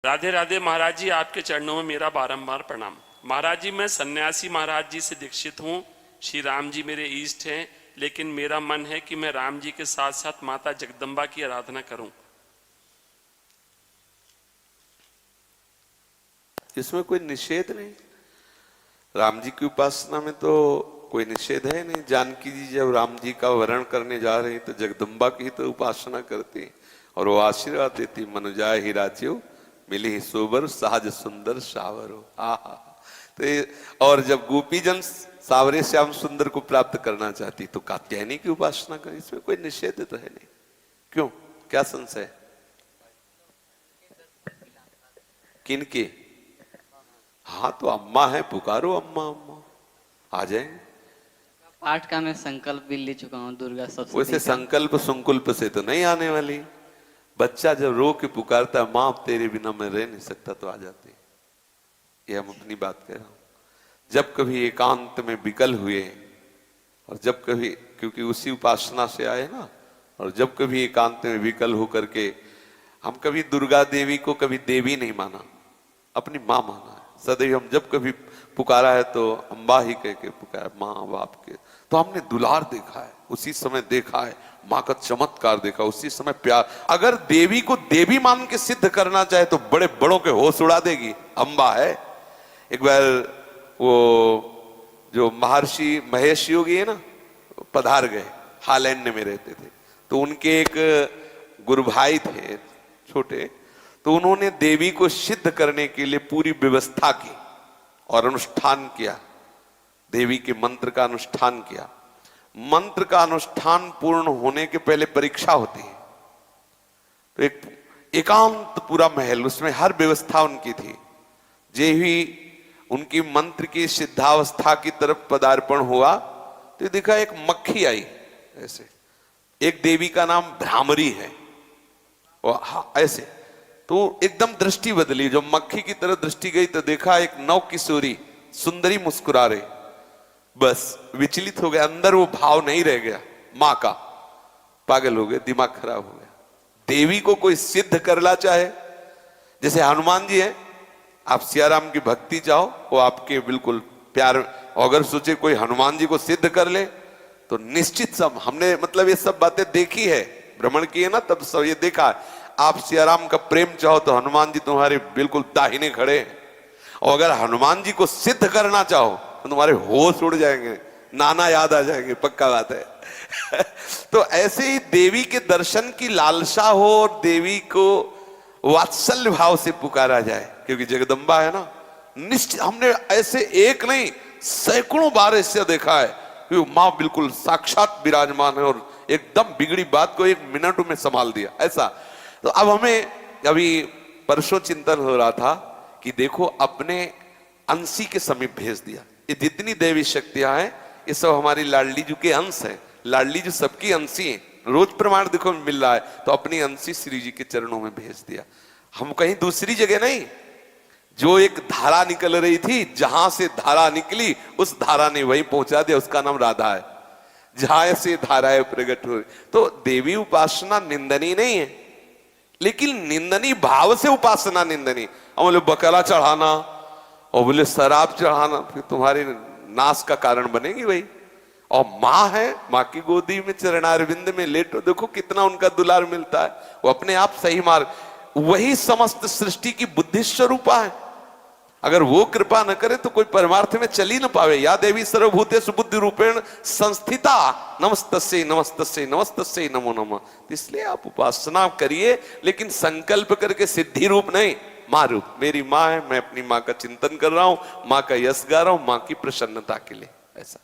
राधे राधे महाराज जी, आपके चरणों में मेरा बारंबार प्रणाम। महाराज जी, मैं सन्यासी महाराज जी से दीक्षित हूँ। श्री राम जी मेरे इष्ट हैं, लेकिन मेरा मन है कि मैं राम जी के साथ साथ माता जगदम्बा की आराधना करूं। इसमें कोई निषेध नहीं। राम जी की उपासना में तो कोई निषेध है नहीं। जानकी जी जब राम जी का वरण करने जा रही तो जगदम्बा की तो उपासना करती और वो आशीर्वाद देती, मनुजाय ही राज्यो मिली ही सोबर सहज सुंदर सावरो। आहा। तो और जब गोपी जन सावरे श्याम सुंदर को प्राप्त करना चाहती तो कात्यायनी की उपासना करें। इसमें कोई निषेध तो है नहीं। क्यों, क्या संशय? किनके? हाँ तो अम्मा है, पुकारो अम्मा अम्मा, आ जाएंगे। पाठ का मैं संकल्प भी ले चुका हूँ दुर्गा सप्तशती। वैसे संकल्प संकुल्प से तो नहीं आने वाली। बच्चा जब रो के पुकारता है, माँ तेरे बिना मैं रह नहीं सकता, तो आ जाती है। ये हम अपनी बात कह रहा हूं। जब कभी एकांत में विकल हुए और जब कभी, क्योंकि उसी उपासना से आए ना, और जब कभी एकांत में विकल होकर के हम कभी दुर्गा देवी को कभी देवी नहीं माना, अपनी माँ माना है सदैव। हम जब कभी पुकारा है तो अम्बा ही कह के पुकारा, माँ बाप के। तो हमने दुलार देखा है, उसी समय देखा है माँ का चमत्कार देखा, उसी समय प्यार। अगर देवी को देवी मान के सिद्ध करना चाहे तो बड़े बड़ों के होश उड़ा देगी। अम्बा है। एक बार वो जो महर्षि महेश योगी है ना, पधार गए, हालैंड में रहते थे। तो उनके एक गुरु भाई थे छोटे, तो उन्होंने देवी को सिद्ध करने के लिए पूरी व्यवस्था की और अनुष्ठान किया। देवी के मंत्र का अनुष्ठान किया। मंत्र का अनुष्ठान पूर्ण होने के पहले परीक्षा होती है। तो एक एकांत पूरा महल, उसमें हर व्यवस्था उनकी थी। जे ही उनकी मंत्र की सिद्धावस्था की तरफ पदार्पण हुआ तो देखा एक मक्खी आई ऐसे। एक देवी का नाम भ्रामरी है, वो ऐसे। तो एकदम दृष्टि बदली। जब मक्खी की तरफ दृष्टि गई तो देखा एक नव किशोरी सुंदरी मुस्कुरा रही। बस विचलित हो गया, अंदर वो भाव नहीं रह गया मां का। पागल हो गए, दिमाग खराब हो गया। देवी को कोई सिद्ध करना चाहे, जैसे हनुमान जी हैं, आप सियाराम की भक्ति चाहो, वो आपके बिल्कुल प्यार। अगर सोचे कोई हनुमान जी को सिद्ध कर ले तो निश्चित सब, हमने मतलब ये सब बातें देखी है, भ्रमण किए ना, तब सब ये देखा है। आप सियाराम का प्रेम चाहो तो हनुमान जी तुम्हारे बिल्कुल दाहिने खड़े हैं। और अगर हनुमान जी को सिद्ध करना चाहो तो तुम्हारे होश उड़ जाएंगे, नाना याद आ जाएंगे, पक्का बात है। तो ऐसे ही देवी के दर्शन की लालसा हो और देवी को वात्सल्य भाव से पुकारा जाए, क्योंकि जगदम्बा है ना। निश्चित हमने ऐसे एक नहीं सैकड़ों बार ऐसे देखा है कि माँ बिल्कुल साक्षात विराजमान है और एकदम बिगड़ी बात को एक मिनट में संभाल दिया, ऐसा। तो अब हमें अभी परसों चिंतन हो रहा था कि देखो अपने अंशी के समीप भेज दिया। ये जितनी देवी शक्तियां हैं ये सब हमारी लाडली जी के अंश हैं। लाडली जी सबकी अंशी हैं, रोज प्रमाण देखो मिल रहा है। तो अपनी अंशी श्री जी के चरणों में भेज दिया। हम कहीं दूसरी जगह नहीं, जो एक धारा निकल रही थी, जहां से धारा निकली उस धारा ने वहीं पहुंचा दिया। उसका नाम राधा है। जहां से धाराएं प्रकट हो, तो देवी उपासना निंदनीय नहीं है, लेकिन निंदनीय भाव से उपासना निंदनीय। और बोले बकरा चढ़ाना और बोले शराब चढ़ाना, फिर तुम्हारे नाश का कारण बनेगी वही। और माँ है, माँ की गोदी में चरणारविंद में लेटो, देखो कितना उनका दुलार मिलता है। वो अपने आप सही मार्ग, वही समस्त सृष्टि की बुद्धि स्वरूपा है। अगर वो कृपा न करे तो कोई परमार्थ में चल ही न पावे। या देवी सर्वभूतेषु बुद्धि रूपेण संस्थिता नमस्तस्यै नमस्तस्यै नमस्तस्यै नमो नमः। इसलिए आप उपासना करिए, लेकिन संकल्प करके सिद्धि रूप नहीं, माँ रूप। मेरी माँ है, मैं अपनी माँ का चिंतन कर रहा हूं, माँ का यश गा रहा हूं, माँ की प्रसन्नता के लिए, ऐसा।